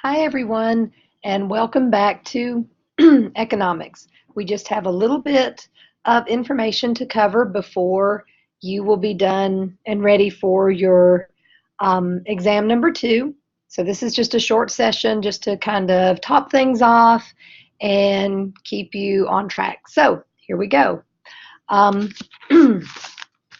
Hi, everyone, and welcome back to economics. We just have a little bit of information to cover before you will be done and ready for your exam number 2. So, this is just a short session just to kind of top things off and keep you on track. So, here we go. Um,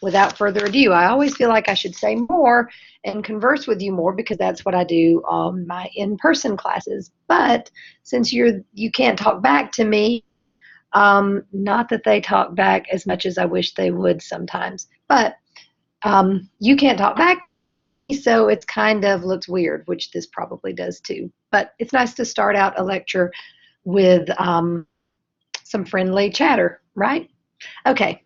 Without further ado, I always feel like I should say more and converse with you more because that's what I do on my in-person classes. But since you can't talk back to me, not that they talk back as much as I wish they would sometimes, but you can't talk back, so it's kind of looks weird, which this probably does too. But it's nice to start out a lecture with some friendly chatter, right? Okay.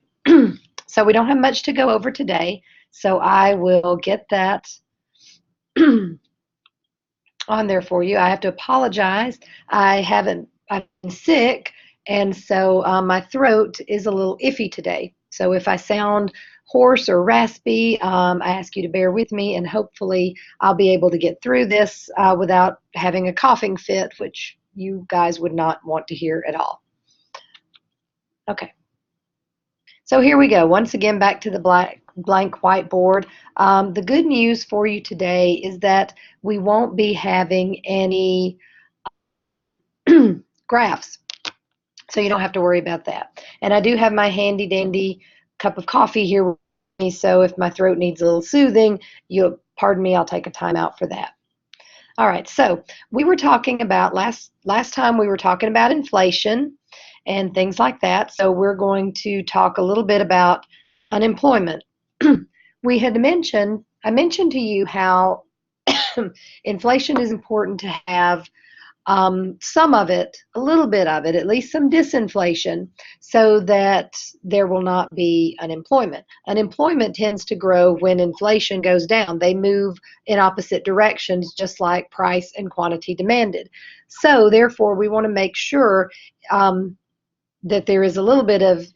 So we don't have much to go over today, so I will get that on there for you. I have to apologize. I've been sick, and so my throat is a little iffy today. So if I sound hoarse or raspy, I ask you to bear with me, and hopefully I'll be able to get through this without having a coughing fit, which you guys would not want to hear at all. Okay. So here we go. Once again, back to the blank whiteboard. The good news for you today is that we won't be having any graphs, so you don't have to worry about that. And I do have my handy dandy cup of coffee here with me, so if my throat needs a little soothing, you pardon me, I'll take a time out for that. All right, so we were talking about last time we were talking about inflation and things like that. So we're going to talk a little bit about unemployment. I mentioned to you how inflation is important to have some of it, a little bit of it, at least some disinflation, so that there will not be unemployment. Unemployment tends to grow when inflation goes down. They move in opposite directions, just like price and quantity demanded. So, therefore, we want to make sure that there is a little bit of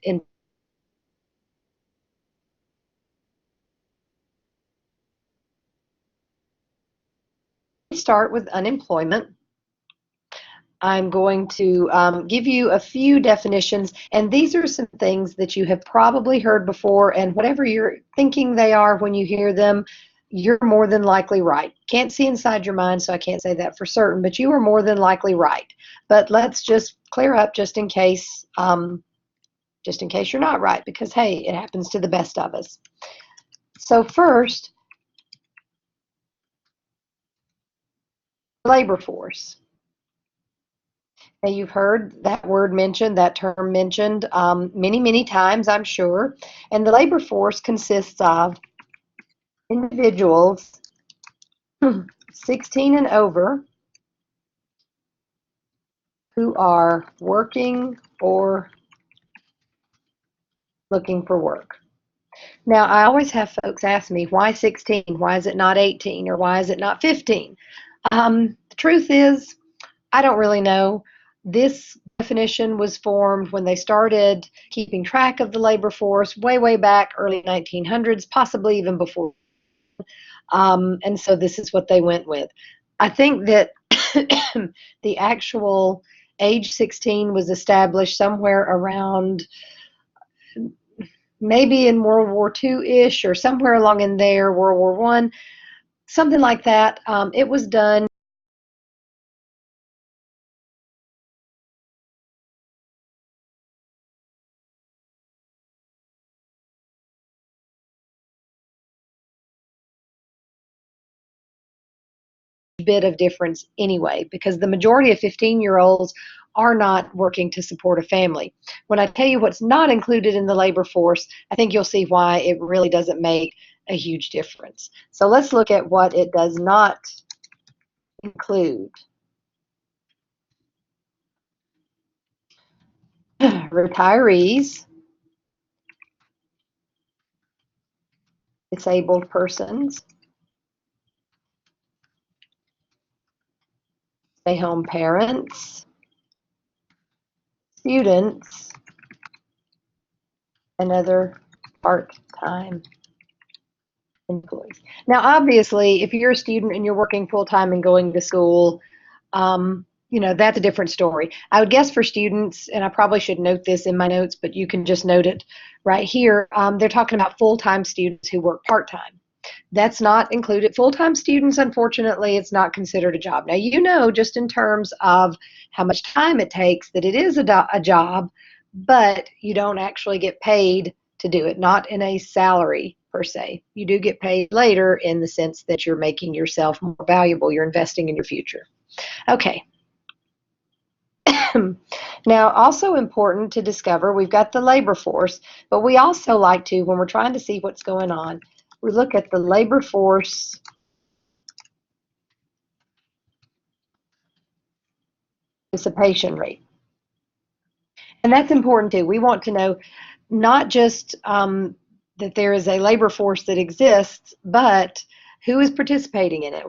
start with unemployment. I'm going to give you a few definitions, and these are some things that you have probably heard before, and whatever you're thinking they are when you hear them, you're more than likely right. Can't see inside your mind, so I can't say that for certain, but you are more than likely right. But let's just clear up just in case you're not right, because hey, it happens to the best of us. So first, labor force. Now, you've heard that word mentioned, that term mentioned many, many times, I'm sure. And the labor force consists of individuals 16 and over who are working or looking for work. Now, I always have folks ask me, why 16? Why is it not 18? Or why is it not 15? The truth is, I don't really know. This definition was formed when they started keeping track of the labor force way, way back, early 1900s, possibly even before. And so this is what they went with. I think that the actual age 16 was established somewhere around maybe in World War II-ish or somewhere along in there, World War I, something like that. It was done bit of difference anyway, because the majority of 15-year-olds are not working to support a family. When I tell you what's not included in the labor force, I think you'll see why it really doesn't make a huge difference. So let's look at what it does not include. Retirees, disabled persons, stay-home parents, students, and other part-time employees. Now, obviously, if you're a student and you're working full-time and going to school, That's a different story. I would guess for students, and I probably should note this in my notes, but you can just note it right here. They're talking about full-time students who work part-time. That's not included. Full-time students, unfortunately, it's not considered a job. Now, just in terms of how much time it takes, that it is a job, but you don't actually get paid to do it, not in a salary per se. You do get paid later in the sense that you're making yourself more valuable, you're investing in your future. Okay. Now, also important to discover, we've got the labor force, but we also like to, when we're trying to see what's going on, we look at the labor force participation rate. And that's important too. We want to know not just that there is a labor force that exists, but who is participating in it.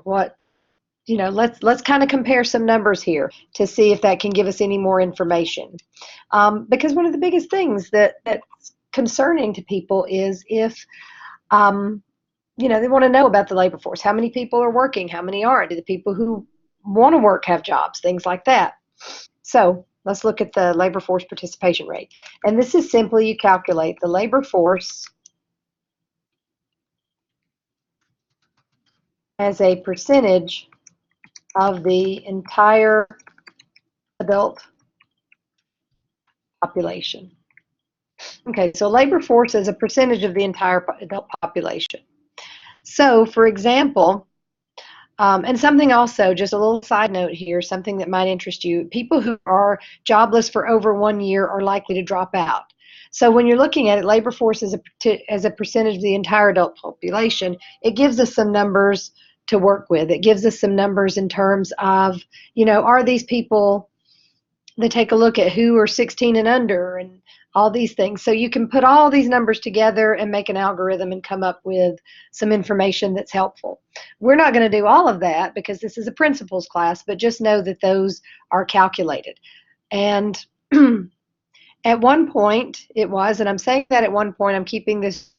Let's kind of compare some numbers here to see if that can give us any more information. Because one of the biggest things that's concerning to people is if they want to know about the labor force. How many people are working? How many aren't? Do the people who want to work have jobs? Things like that. So let's look at the labor force participation rate. And this is simply you calculate the labor force as a percentage of the entire adult population. Okay, so labor force is a percentage of the entire adult population. So, for example, and something also, just a little side note here, something that might interest you, people who are jobless for over 1 year are likely to drop out. So when you're looking at it, labor force as a percentage of the entire adult population, it gives us some numbers to work with. It gives us some numbers in terms of, are these people, they take a look at who are 16 and under and all these things. So you can put all these numbers together and make an algorithm and come up with some information that's helpful. We're not going to do all of that because this is a principles class, but just know that those are calculated. And at one point it was, and I'm saying that at one point, I'm keeping this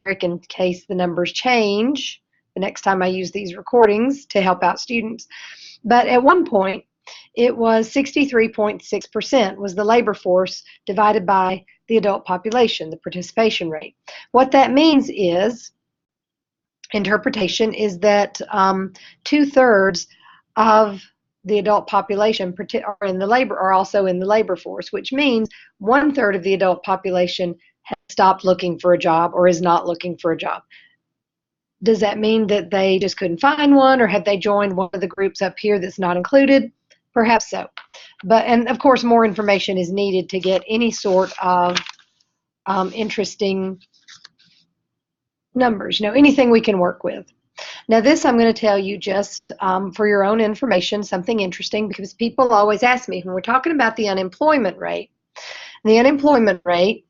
in case the numbers change the next time I use these recordings to help out students. But at one point, it was 63.6% was the labor force divided by the adult population, the participation rate. What that means is, interpretation is that 2/3 of the adult population are also in the labor force, which means 1/3 of the adult population has stopped looking for a job or is not looking for a job. Does that mean that they just couldn't find one, or have they joined one of the groups up here that's not included? Perhaps so. And of course, more information is needed to get any sort of interesting numbers, anything we can work with. Now, this I'm going to tell you just for your own information, something interesting, because people always ask me when we're talking about the unemployment rate. The unemployment rate,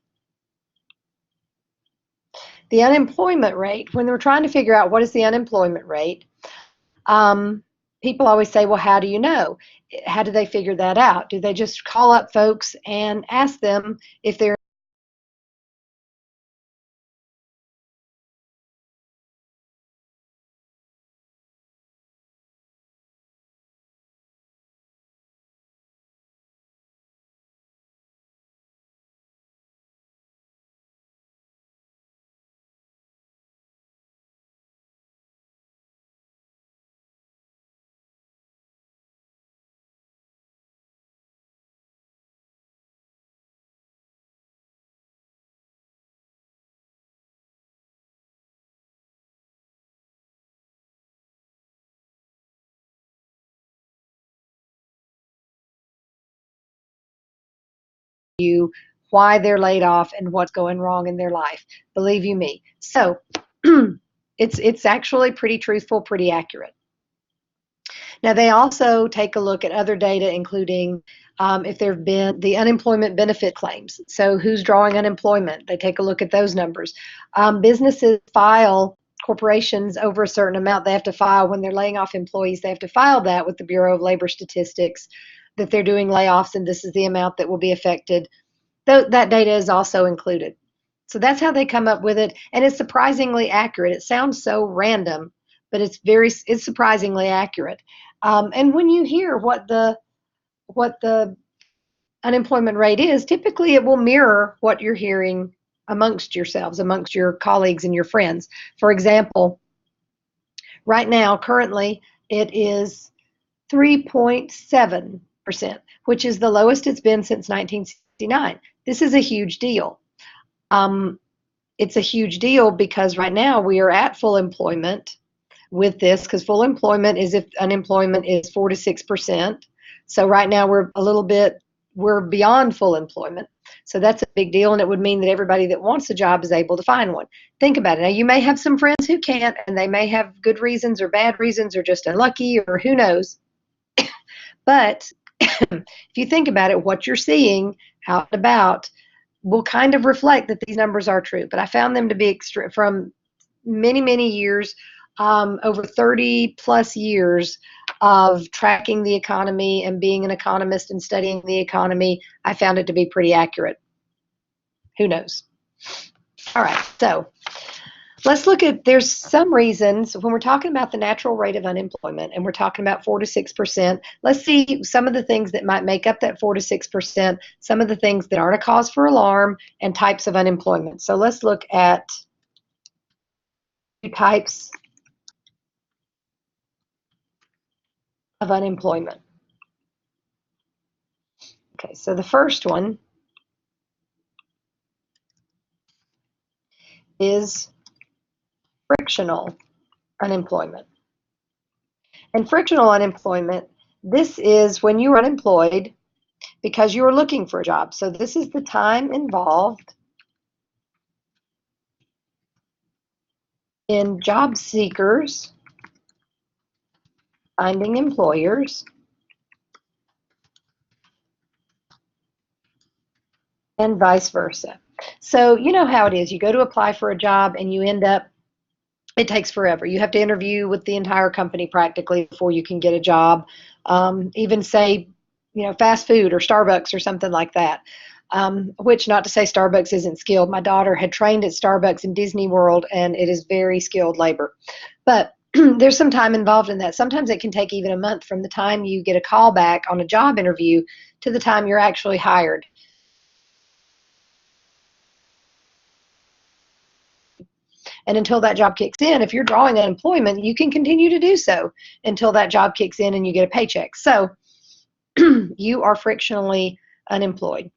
when they're trying to figure out what is the unemployment rate, people always say, well, how do you know? How do they figure that out? Do they just call up folks and ask them if they're you why they're laid off and what's going wrong in their life. Believe you me. So it's actually pretty truthful, pretty accurate. Now, they also take a look at other data, including if there have been the unemployment benefit claims. So who's drawing unemployment? They take a look at those numbers. Businesses file, corporations over a certain amount, they have to file when they're laying off employees. They have to file that with the Bureau of Labor Statistics that they're doing layoffs and this is the amount that will be affected. That data is also included. So that's how they come up with it, and it's surprisingly accurate. It sounds so random, but it's surprisingly accurate. And when you hear what the unemployment rate is, typically it will mirror what you're hearing amongst yourselves, amongst your colleagues and your friends. For example, right now, currently, it is 3.7%, which is the lowest it's been since 1969. This is a huge deal. Um, it's a huge deal because right now we are at full employment with this, because full employment is if unemployment is 4 to 6%. So right now we're beyond full employment. So that's a big deal, and it would mean that everybody that wants a job is able to find one. Think about it. Now, you may have some friends who can't, and they may have good reasons or bad reasons or just unlucky or who knows. But if you think about it, what you're seeing out and about will kind of reflect that these numbers are true. But I found them to be from many, many years, over 30 plus years of tracking the economy and being an economist and studying the economy. I found it to be pretty accurate. Who knows? All right, so let's look at, there's some reasons when we're talking about the natural rate of unemployment and we're talking about 4 to 6%. Let's see some of the things that might make up that 4 to 6%, some of the things that aren't a cause for alarm, and types of unemployment. So let's look at types of unemployment. Okay, so the first one is frictional unemployment. And frictional unemployment, this is when you are unemployed because you are looking for a job. So this is the time involved in job seekers finding employers and vice versa. So you know how it is. You go to apply for a job and you end up, it takes forever. You have to interview with the entire company practically before you can get a job. Even say, fast food or Starbucks or something like that. Which, not to say Starbucks isn't skilled. My daughter had trained at Starbucks in Disney World, and it is very skilled labor. But there's some time involved in that. Sometimes it can take even a month from the time you get a call back on a job interview to the time you're actually hired. And until that job kicks in, if you're drawing unemployment, you can continue to do so until that job kicks in and you get a paycheck. So you are frictionally unemployed.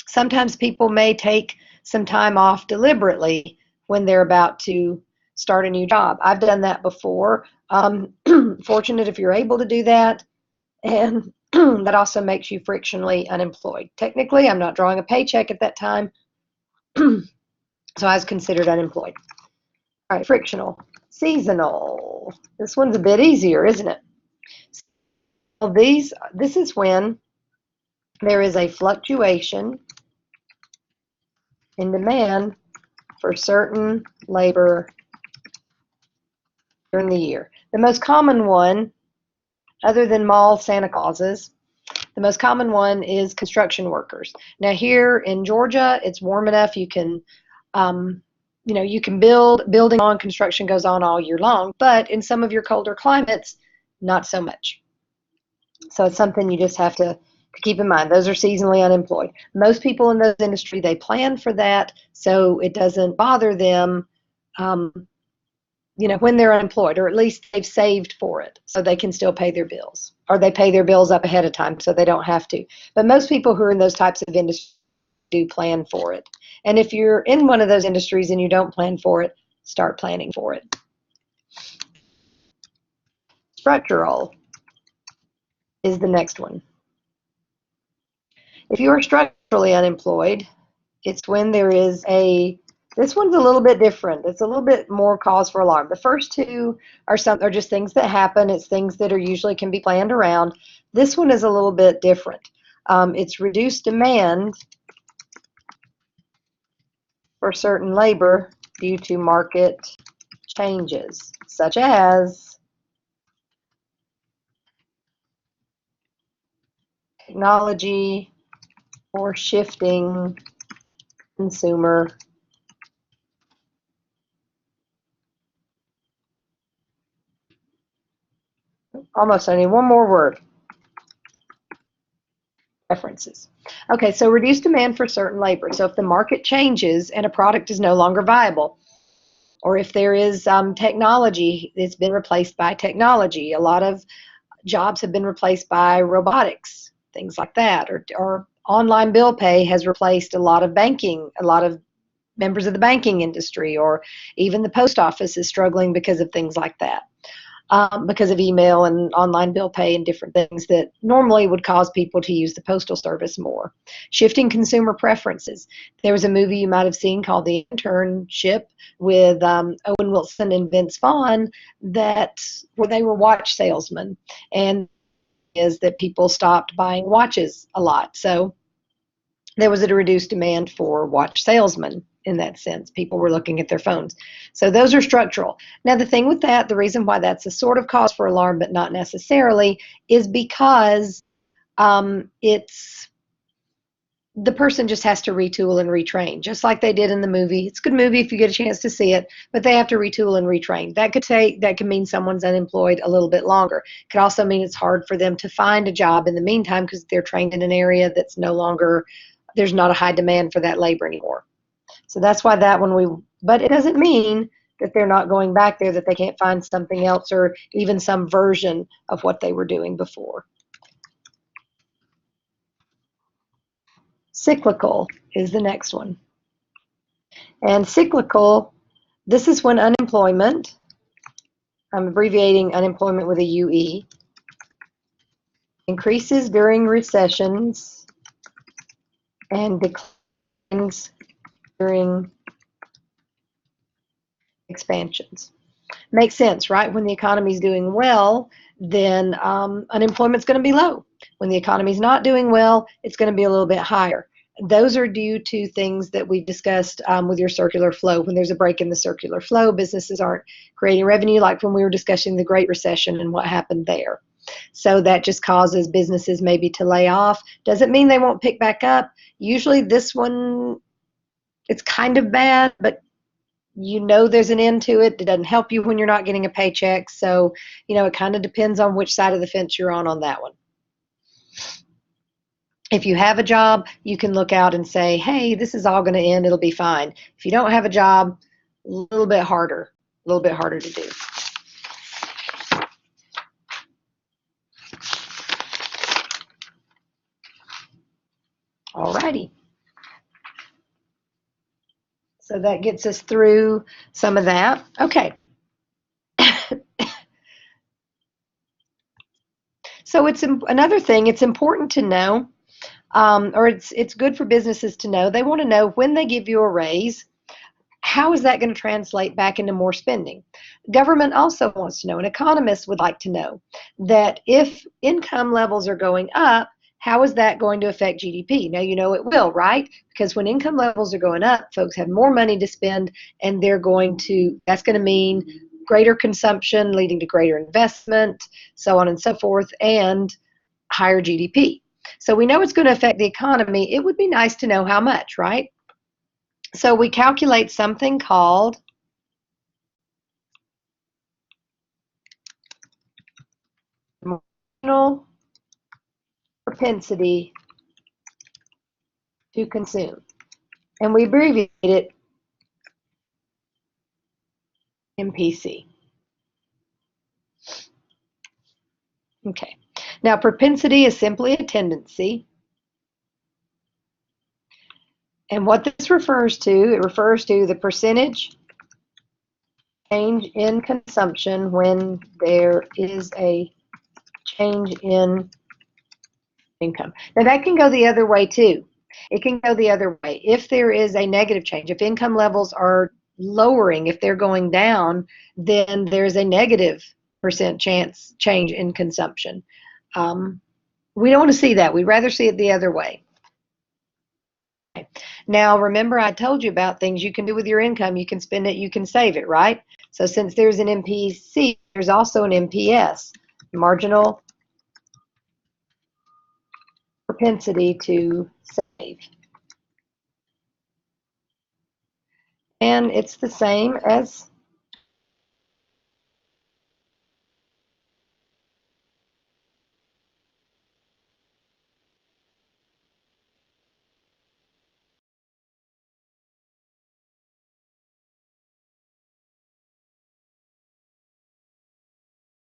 Sometimes people may take some time off deliberately when they're about to start a new job. I've done that before. Fortunate if you're able to do that. And that also makes you frictionally unemployed. Technically, I'm not drawing a paycheck at that time, so I was considered unemployed. All right, frictional. Seasonal. This one's a bit easier, isn't it? Well, this is when there is a fluctuation in demand for certain labor during the year. The most common one, other than mall Santa Clauses, the most common one is construction workers. Now here in Georgia, it's warm enough you can, you can building on, construction goes on all year long, but in some of your colder climates, not so much. So it's something you just have to keep in mind. Those are seasonally unemployed. Most people in those industries, they plan for that, so it doesn't bother them, when they're unemployed, or at least they've saved for it so they can still pay their bills, or they pay their bills up ahead of time so they don't have to. But most people who are in those types of industries do plan for it. And if you're in one of those industries and you don't plan for it, start planning for it. Structural is the next one. If you are structurally unemployed, it's when there is this one's a little bit different. It's a little bit more cause for alarm. The first two are just things that happen. It's things that are usually can be planned around. This one is a little bit different. It's reduced demand for certain labor due to market changes, such as technology or shifting consumer Almost. I need one more word. Preferences. Okay, so reduced demand for certain labor. So if the market changes and a product is no longer viable, or if there is technology that's been replaced by technology, a lot of jobs have been replaced by robotics, things like that, or online bill pay has replaced a lot of banking, a lot of members of the banking industry, or even the post office is struggling because of things like that, because of email and online bill pay and different things that normally would cause people to use the postal service more. Shifting consumer preferences. There was a movie you might have seen called The Internship with Owen Wilson and Vince Vaughn where they were watch salesmen, and is that people stopped buying watches a lot. So there was a reduced demand for watch salesmen in that sense. People were looking at their phones. So those are structural. Now, the thing with that, the reason why that's a sort of cause for alarm, but not necessarily, is because it's the person just has to retool and retrain, just like they did in the movie. It's a good movie if you get a chance to see it, but they have to retool and retrain. That could mean someone's unemployed a little bit longer. It could also mean it's hard for them to find a job in the meantime because they're trained in an area that's no longer, there's not a high demand for that labor anymore. So that's why that one but it doesn't mean that they're not going back there, that they can't find something else or even some version of what they were doing before. Cyclical is the next one. And cyclical, this is when unemployment, I'm abbreviating unemployment with a UE, increases during recessions and declines during expansions. Makes sense, right? When the economy is doing well, then unemployment's going to be low. When the economy is not doing well, it's going to be a little bit higher. Those are due to things that we discussed with your circular flow. When there's a break in the circular flow, businesses aren't creating revenue, like when we were discussing the Great Recession and what happened there. So that just causes businesses maybe to lay off. Doesn't mean they won't pick back up. Usually this one, it's kind of bad, but you know there's an end to it. It doesn't help you when you're not getting a paycheck. So, it kind of depends on which side of the fence you're on that one. If you have a job, you can look out and say, hey, this is all going to end. It'll be fine. If you don't have a job, a little bit harder to do. Alrighty. So that gets us through some of that. Okay. So it's another thing, it's important to know, or it's good for businesses to know. They want to know when they give you a raise, how is that going to translate back into more spending? Government also wants to know, and economists would like to know, that if income levels are going up, how is that going to affect GDP? Now, you know it will, right? Because when income levels are going up, folks have more money to spend, and that's going to mean greater consumption, leading to greater investment, so on and so forth, and higher GDP. So we know it's going to affect the economy. It would be nice to know how much, right? So we calculate something called marginal propensity to consume, and we abbreviate it MPC. Okay. Now, propensity is simply a tendency. And what this refers to, it refers to the percentage change in consumption when there is a change in income. Now, that can go the other way too. It can go the other way. If there is a negative change, if income levels are lowering, if they're going down, then there's a negative percent chance change in consumption. We don't want to see that. We'd rather see it the other way. Okay. Now, remember I told you about things you can do with your income. You can spend it, you can save it, right? So since there's an MPC, there's also an MPS, marginal propensity to save. And it's the same as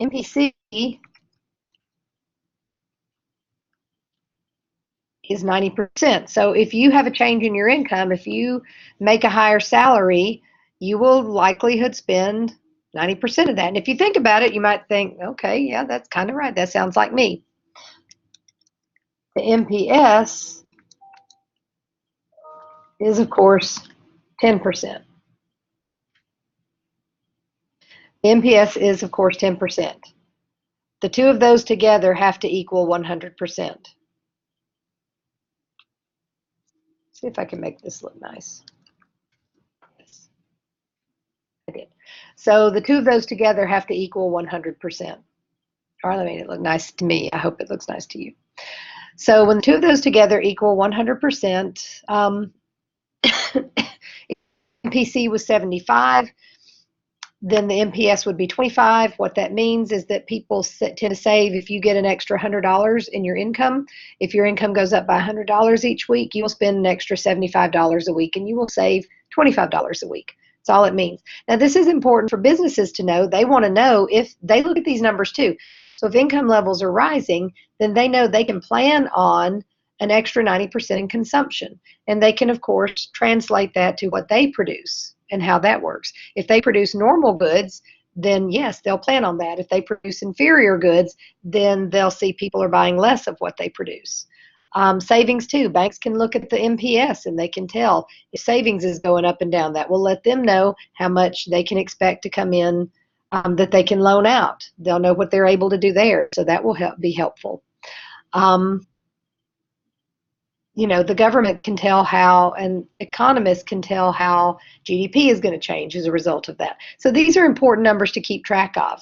MPC is 90%. So if you have a change in your income, if you make a higher salary, you will likelihood spend 90% of that. And if you think about it, you might think, okay, yeah, that's kind of right. That sounds like me. The MPS is, of course, 10%. The MPS is, of course, 10%. The two of those together have to equal 100%. See if I can make this look nice. Yes, I did. So the two of those together have to equal 100%. Or I made it look nice to me. I hope it looks nice to you. So when the two of those together equal 100%, MPC was 75, then the MPS would be 25. What that means is that people tend to save if you get an extra $100 in your income. If your income goes up by $100 each week, you will spend an extra $75 a week and you will save $25 a week. That's all it means. Now, this is important for businesses to know. They want to know if they look at these numbers too. So if income levels are rising, then they know they can plan on an extra 90% in consumption. And they can, of course, translate that to what they produce and how that works. If they produce normal goods, then yes, they'll plan on that. If they produce inferior goods, then they'll see people are buying less of what they produce. Savings too. Banks can look at the MPS and they can tell if savings is going up and down. That will let them know how much they can expect to come in that they can loan out. They'll know what they're able to do there. So that will be helpful. The government can tell how, and economists can tell how GDP is going to change as a result of that. So these are important numbers to keep track of.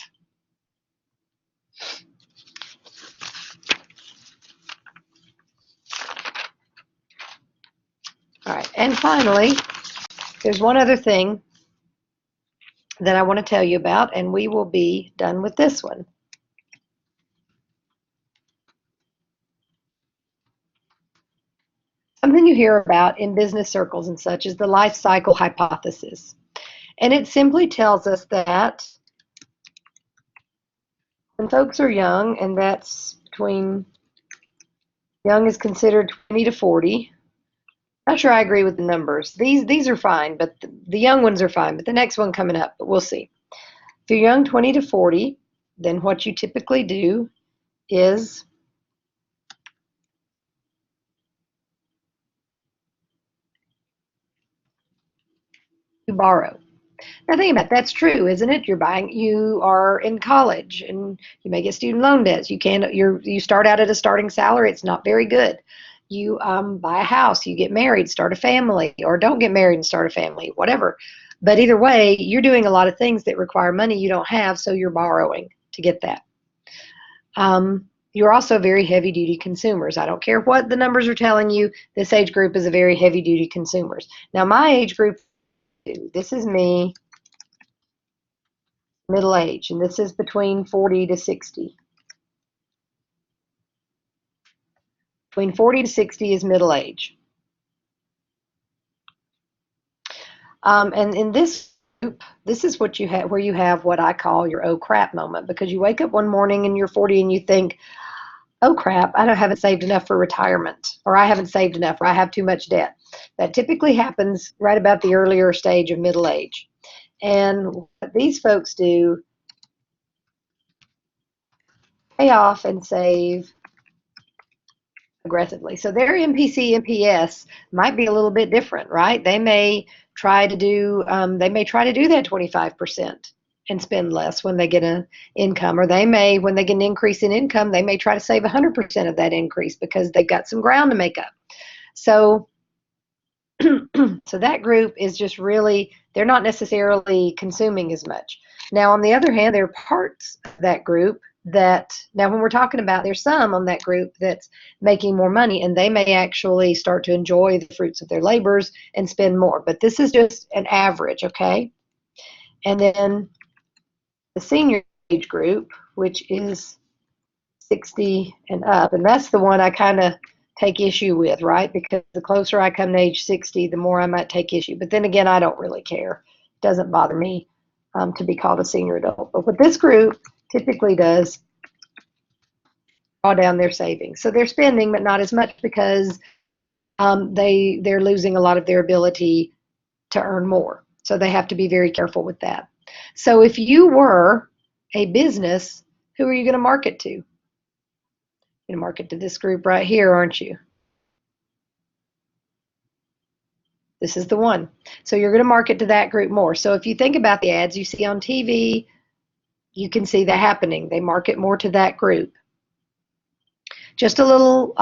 All right, and finally, there's one other thing that I want to tell you about, and we will be done with this one. Something you hear about in business circles and such is the life cycle hypothesis. And it simply tells us that when folks are young, and that's between, young is considered 20 to 40. Not sure I agree with the numbers. These are fine, but the young ones are fine. But the next one coming up, but we'll see. If you're young, 20 to 40, then what you typically do is you borrow. Now think about it, that's true, isn't it? You are in college and you may get student loan debts. You start out at a starting salary. It's not very good. You buy a house, you get married, start a family, or don't get married and start a family, whatever. But either way, you're doing a lot of things that require money you don't have, so you're borrowing to get that. You're also very heavy duty consumers. I don't care what the numbers are telling you, this age group is a very heavy duty consumers. Now my age group, this is me, middle age, and this is between 40 to 60. Between 40 to 60 is middle age. And in this group, this is what you have, where you have what I call your oh crap moment, because you wake up one morning and you're 40 and you think, oh crap, haven't saved enough for retirement, or I haven't saved enough, or I have too much debt. That typically happens right about the earlier stage of middle age. And what these folks do, pay off and save aggressively. So their MPC, MPS might be a little bit different, right? They may try to do that 25% and spend less when they get an income, or when they get an increase in income, they may try to save 100% of that increase because they've got some ground to make up. So so that group is just really, they're not necessarily consuming as much. Now, on the other hand, there are parts of that group that, now when we're talking about, there's some on that group that's making more money, and they may actually start to enjoy the fruits of their labors and spend more. But this is just an average, okay? And then the senior age group, which is 60 and up, and that's the one I kind of take issue with, right? Because the closer I come to age 60, the more I might take issue. But then again, I don't really care. It doesn't bother me to be called a senior adult. But with this group, typically does draw down their savings. So they're spending, but not as much because they're losing a lot of their ability to earn more. So they have to be very careful with that. So if you were a business, who are you going to market to? You're going to market to this group right here, aren't you? This is the one. So you're going to market to that group more. So if you think about the ads you see on TV, you can see that happening. They market more to that group. Just a little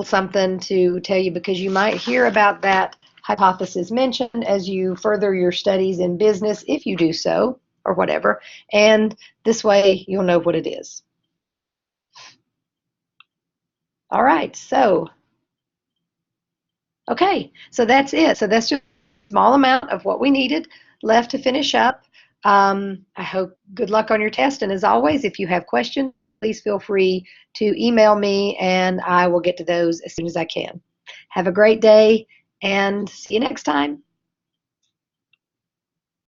something to tell you, because you might hear about that hypothesis mentioned as you further your studies in business, if you do so, or whatever. And this way you'll know what it is. All right, so, okay, so that's it. So that's just a small amount of what we needed left to finish up. I hope good luck on your test. And as always, if you have questions, please feel free to email me and I will get to those as soon as I can. Have a great day and see you next time.